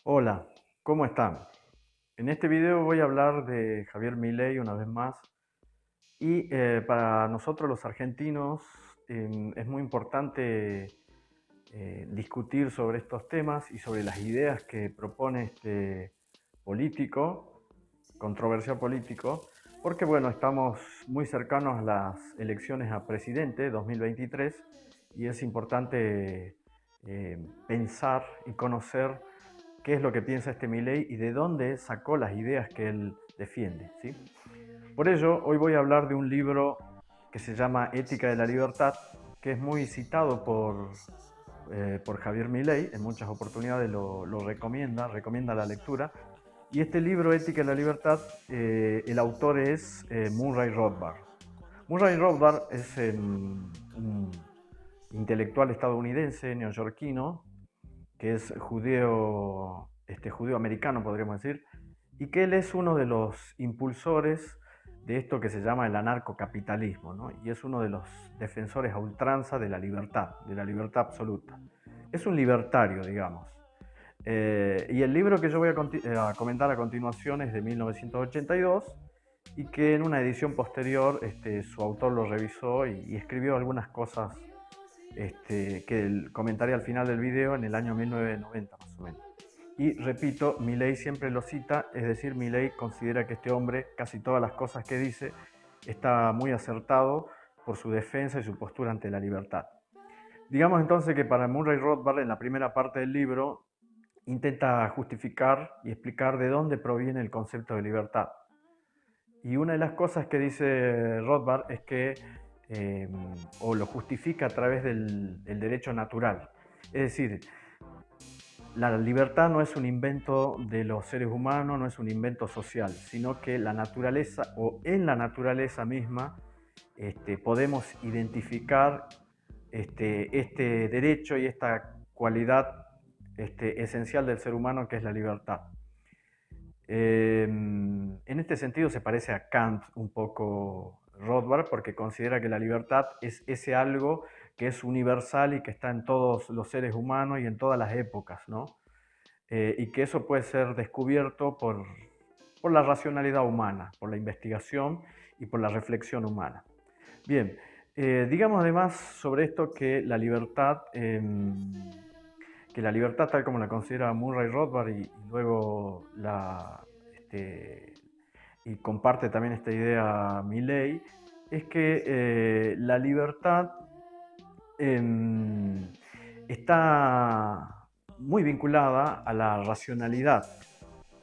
Hola, ¿cómo están? En este video voy a hablar de Javier Milei una vez más y para nosotros los argentinos es muy importante discutir sobre estos temas y sobre las ideas que propone este político, controversial político, porque bueno, estamos muy cercanos a las elecciones a presidente 2023 y es importante pensar y conocer qué es lo que piensa este Milei y de dónde sacó las ideas que él defiende, ¿sí? Por ello, hoy voy a hablar de un libro que se llama Ética de la Libertad, que es muy citado por Javier Milei, en muchas oportunidades lo recomienda la lectura. Y este libro, Ética de la Libertad, el autor es Murray Rothbard. Murray Rothbard es un intelectual estadounidense, neoyorquino, que es judío, judío americano, podríamos decir, y que él es uno de los impulsores de esto que se llama el anarcocapitalismo, ¿no? Y es uno de los defensores a ultranza de la libertad absoluta. Es un libertario, digamos. Y el libro que yo voy a comentar a continuación es de 1982 y que en una edición posterior su autor lo revisó y escribió algunas cosas que comentaré al final del video en el año 1990 más o menos. Y repito, Milei siempre lo cita, es decir, Milei considera que este hombre, casi todas las cosas que dice, está muy acertado por su defensa y su postura ante la libertad. Digamos entonces que para Murray Rothbard, en la primera parte del libro, intenta justificar y explicar de dónde proviene el concepto de libertad. Y una de las cosas que dice Rothbard es que, eh, o lo justifica a través del derecho natural. Es decir, la libertad no es un invento de los seres humanos, no es un invento social, sino que la naturaleza o en la naturaleza misma podemos identificar este derecho y esta cualidad esencial del ser humano que es la libertad. En este sentido se parece a Kant un poco Rothbard porque considera que la libertad es ese algo que es universal y que está en todos los seres humanos y en todas las épocas, ¿no? Y que eso puede ser descubierto por la racionalidad humana, por la investigación y por la reflexión humana. Bien, digamos además sobre esto que la libertad tal como la considera Murray Rothbard y luego y comparte también esta idea Milley, es que la libertad eh, está muy vinculada a la racionalidad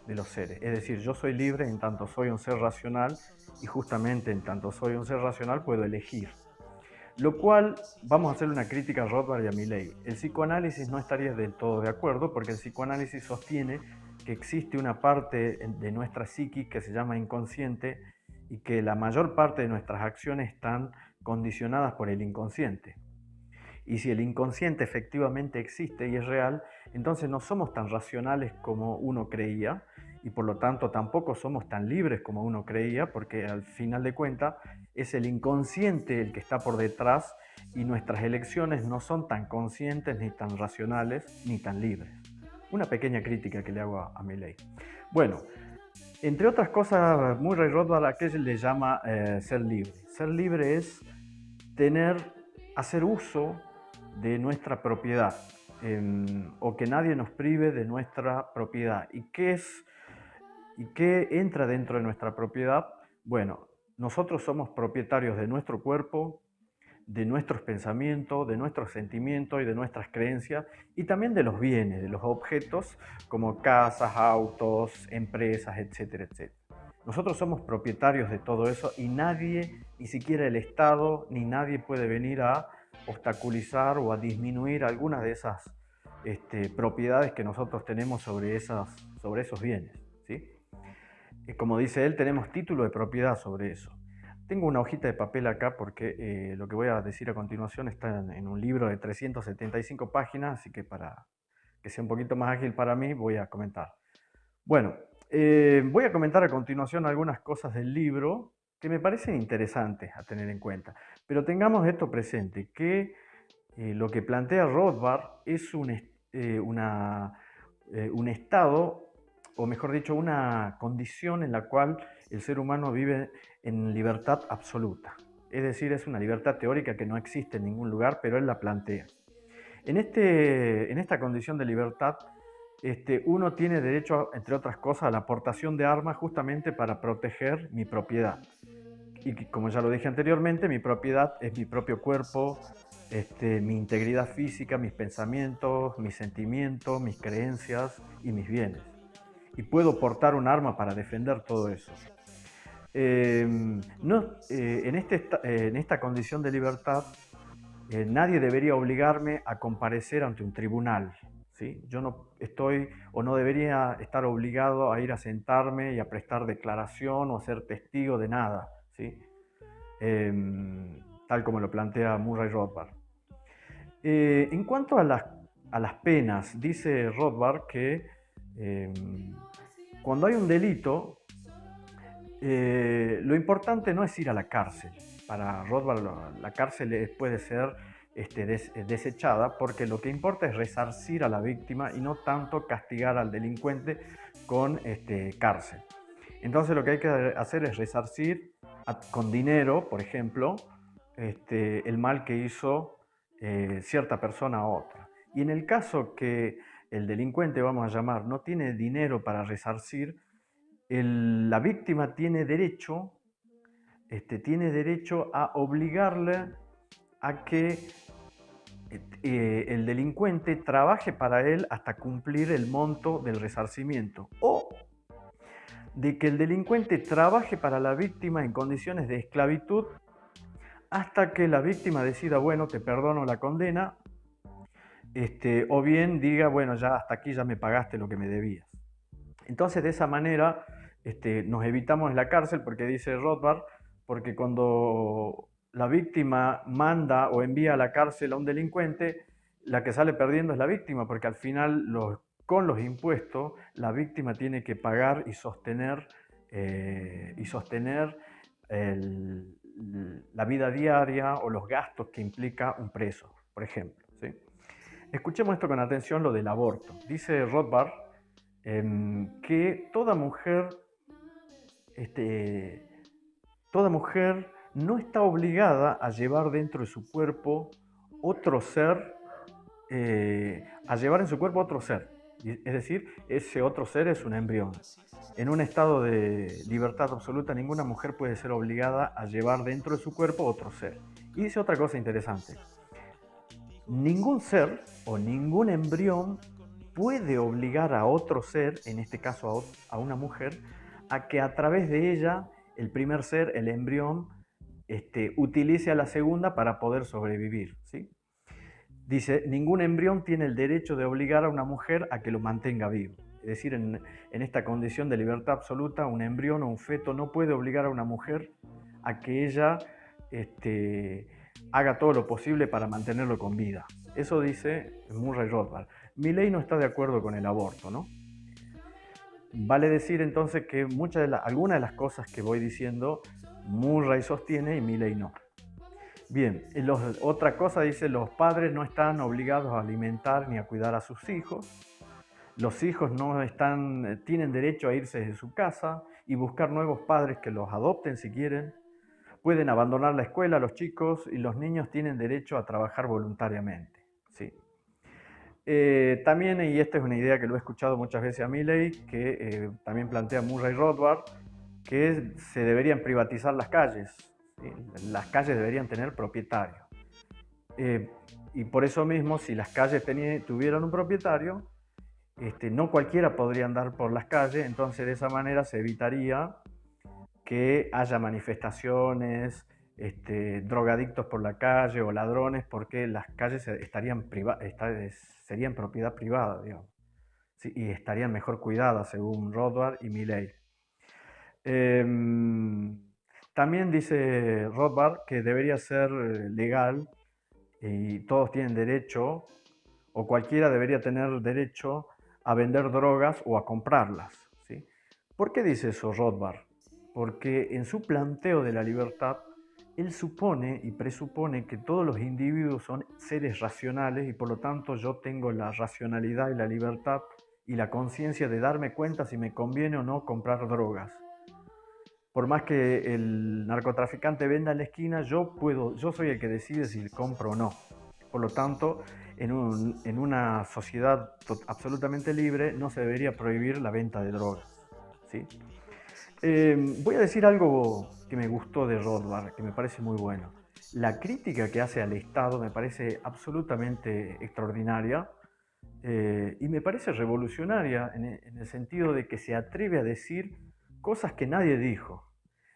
de los seres. Es decir, yo soy libre en tanto soy un ser racional y justamente en tanto soy un ser racional puedo elegir. Lo cual, vamos a hacer una crítica a Rothbard y a Milley. El psicoanálisis no estaría del todo de acuerdo porque el psicoanálisis sostiene que existe una parte de nuestra psiquis que se llama inconsciente y que la mayor parte de nuestras acciones están condicionadas por el inconsciente. Y si el inconsciente efectivamente existe y es real, entonces no somos tan racionales como uno creía y por lo tanto tampoco somos tan libres como uno creía, porque al final de cuentas es el inconsciente el que está por detrás y nuestras elecciones no son tan conscientes, ni tan racionales, ni tan libres. Una pequeña crítica que le hago a Milley. Bueno, entre otras cosas, Murray Rothbard a qué le llama ser libre. Ser libre es tener, hacer uso de nuestra propiedad o que nadie nos prive de nuestra propiedad. ¿Y qué entra dentro de nuestra propiedad? Bueno, nosotros somos propietarios de nuestro cuerpo, de nuestros pensamientos, de nuestros sentimientos y de nuestras creencias y también de los bienes, de los objetos como casas, autos, empresas, etcétera, etcétera. Nosotros somos propietarios de todo eso y nadie, ni siquiera el Estado, ni nadie puede venir a obstaculizar o a disminuir algunas de esas propiedades que nosotros tenemos sobre esos bienes, ¿sí? Como dice él, tenemos título de propiedad sobre eso. Tengo una hojita de papel acá porque lo que voy a decir a continuación está en un libro de 375 páginas, así que para que sea un poquito más ágil para mí voy a comentar. Bueno, voy a comentar a continuación algunas cosas del libro que me parecen interesantes a tener en cuenta. Pero tengamos esto presente, que lo que plantea Rothbard es un estado, o mejor dicho, una condición en la cual el ser humano vive en libertad absoluta. Es decir, es una libertad teórica que no existe en ningún lugar, pero él la plantea. En esta condición de libertad, uno tiene derecho, entre otras cosas, a la aportación de armas justamente para proteger mi propiedad. Y como ya lo dije anteriormente, mi propiedad es mi propio cuerpo, mi integridad física, mis pensamientos, mis sentimientos, mis creencias y mis bienes. Y puedo portar un arma para defender todo eso. En esta condición de libertad, nadie debería obligarme a comparecer ante un tribunal. ¿Sí? Yo no estoy o no debería estar obligado a ir a sentarme y a prestar declaración o a ser testigo de nada, ¿sí? Tal como lo plantea Murray Rothbard. En cuanto a las penas, dice Rothbard que eh, cuando hay un delito, lo importante no es ir a la cárcel. Para Rothbard la cárcel puede ser desechada porque lo que importa es resarcir a la víctima y no tanto castigar al delincuente con cárcel. Entonces lo que hay que hacer es resarcir con dinero, por ejemplo, el mal que hizo cierta persona a otra. Y en el caso que el delincuente, vamos a llamar, no tiene dinero para resarcir, la víctima tiene derecho a obligarle a que el delincuente trabaje para él hasta cumplir el monto del resarcimiento, o de que el delincuente trabaje para la víctima en condiciones de esclavitud hasta que la víctima decida, bueno, te perdono la condena, o bien diga, bueno, ya hasta aquí ya me pagaste lo que me debías. Entonces, de esa manera, nos evitamos la cárcel, porque dice Rothbard, porque cuando la víctima manda o envía a la cárcel a un delincuente, la que sale perdiendo es la víctima, porque al final con los impuestos la víctima tiene que pagar y sostener, la vida diaria o los gastos que implica un preso, por ejemplo, ¿sí? Escuchemos esto con atención, lo del aborto. Dice Rothbard que este, toda mujer no está obligada a llevar dentro de su cuerpo otro ser, a llevar en su cuerpo otro ser. Es decir, ese otro ser es un embrión. En un estado de libertad absoluta, ninguna mujer puede ser obligada a llevar dentro de su cuerpo otro ser. Y dice otra cosa interesante. Ningún ser o ningún embrión puede obligar a otro ser, en este caso a una mujer, a que a través de ella, el primer ser, el embrión, utilice a la segunda para poder sobrevivir, ¿sí? Dice, ningún embrión tiene el derecho de obligar a una mujer a que lo mantenga vivo. Es decir, en esta condición de libertad absoluta, un embrión o un feto no puede obligar a una mujer a que ella haga todo lo posible para mantenerlo con vida. Eso dice Murray Rothbard. Milley no está de acuerdo con el aborto, ¿no? Vale decir entonces que algunas de las cosas que voy diciendo, Murray sostiene y Milley no. Bien, otra cosa dice, los padres no están obligados a alimentar ni a cuidar a sus hijos. Los hijos tienen derecho a irse de su casa y buscar nuevos padres que los adopten si quieren. Pueden abandonar la escuela los chicos y los niños tienen derecho a trabajar voluntariamente. ¿Sí? También, y esta es una idea que lo he escuchado muchas veces a Milley, que también plantea Murray Rothbard, que se deberían privatizar las calles. ¿Sí? Las calles deberían tener propietarios. Y por eso mismo, si las calles tuvieran un propietario, no cualquiera podría andar por las calles, entonces de esa manera se evitaría que haya manifestaciones, drogadictos por la calle o ladrones, porque las calles serían propiedad privada, digamos, ¿sí? Y estarían mejor cuidadas, según Rothbard y Milley. También dice Rothbard que debería ser legal y todos tienen derecho, o cualquiera debería tener derecho a vender drogas o a comprarlas, ¿sí? ¿Por qué dice eso Rothbard? Porque en su planteo de la libertad, él supone y presupone que todos los individuos son seres racionales y por lo tanto yo tengo la racionalidad y la libertad y la conciencia de darme cuenta si me conviene o no comprar drogas. Por más que el narcotraficante venda en la esquina, yo soy el que decide si compro o no. Por lo tanto, en una sociedad absolutamente libre no se debería prohibir la venta de drogas, ¿sí? Voy a decir algo que me gustó de Rothbard, que me parece muy bueno. La crítica que hace al Estado me parece absolutamente extraordinaria, y me parece revolucionaria en el sentido de que se atreve a decir cosas que nadie dijo.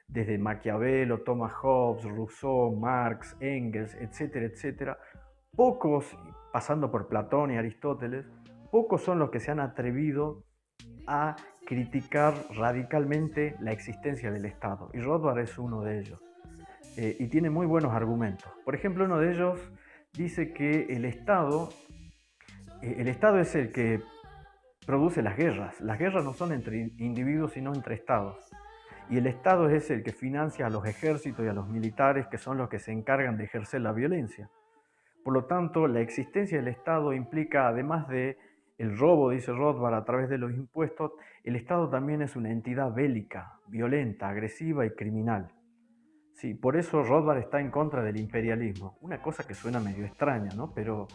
Desde Maquiavelo, Thomas Hobbes, Rousseau, Marx, Engels, etcétera, etcétera. Pocos, pasando por Platón y Aristóteles, pocos son los que se han atrevido a criticar radicalmente la existencia del Estado. Y Rothbard es uno de ellos. Y tiene muy buenos argumentos. Por ejemplo, uno de ellos dice que el Estado es el que produce las guerras. Las guerras no son entre individuos, sino entre Estados. Y el Estado es el que financia a los ejércitos y a los militares, que son los que se encargan de ejercer la violencia. Por lo tanto, la existencia del Estado implica, además de el robo, dice Rothbard, a través de los impuestos, el Estado también es una entidad bélica, violenta, agresiva y criminal. Sí, por eso Rothbard está en contra del imperialismo. Una cosa que suena medio extraña, ¿no? Pero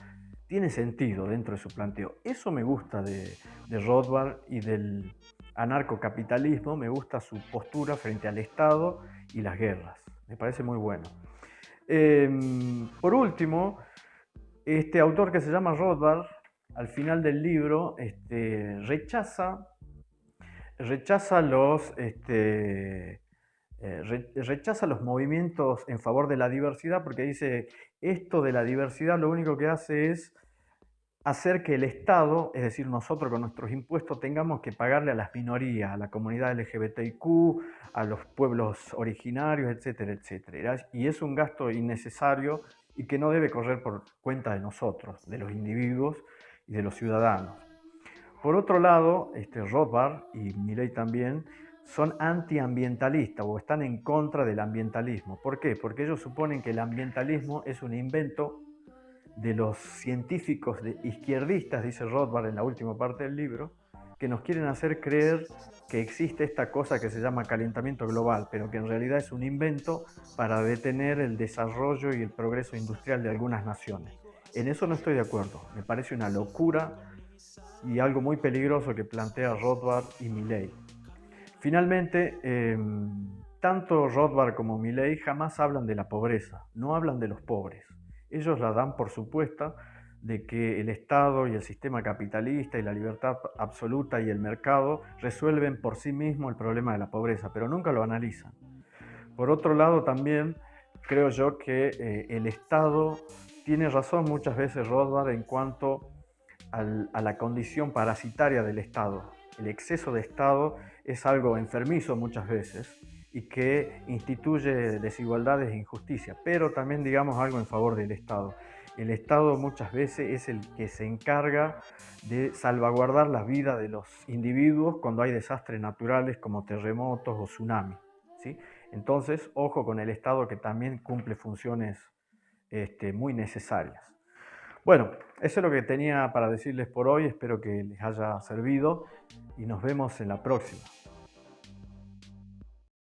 tiene sentido dentro de su planteo. Eso me gusta de Rothbard y del anarcocapitalismo, me gusta su postura frente al Estado y las guerras. Me parece muy bueno. Por último, este autor que se llama Rothbard, al final del libro, rechaza rechaza los movimientos en favor de la diversidad, porque dice, esto de la diversidad lo único que hace es hacer que el Estado, es decir, nosotros con nuestros impuestos, tengamos que pagarle a las minorías, a la comunidad LGBTIQ, a los pueblos originarios, etcétera, etcétera. Y es un gasto innecesario y que no debe correr por cuenta de nosotros, de los individuos y de los ciudadanos. Por otro lado, Rothbard y Milley también son antiambientalistas o están en contra del ambientalismo. ¿Por qué? Porque ellos suponen que el ambientalismo es un invento de los científicos izquierdistas, dice Rothbard en la última parte del libro, que nos quieren hacer creer que existe esta cosa que se llama calentamiento global, pero que en realidad es un invento para detener el desarrollo y el progreso industrial de algunas naciones. En eso no estoy de acuerdo. Me parece una locura y algo muy peligroso que plantea Rothbard y Milley. Finalmente, tanto Rothbard como Milley jamás hablan de la pobreza, no hablan de los pobres. Ellos la dan por supuesta de que el Estado y el sistema capitalista y la libertad absoluta y el mercado resuelven por sí mismos el problema de la pobreza, pero nunca lo analizan. Por otro lado, también creo yo que el Estado tiene razón muchas veces Rothbard en cuanto a la condición parasitaria del Estado. El exceso de Estado es algo enfermizo muchas veces y que instituye desigualdades e injusticias, pero también digamos algo en favor del Estado. El Estado muchas veces es el que se encarga de salvaguardar la vida de los individuos cuando hay desastres naturales como terremotos o tsunamis, ¿sí? Entonces, ojo con el Estado que también cumple funciones muy necesarias. Bueno, eso es lo que tenía para decirles por hoy, espero que les haya servido y nos vemos en la próxima.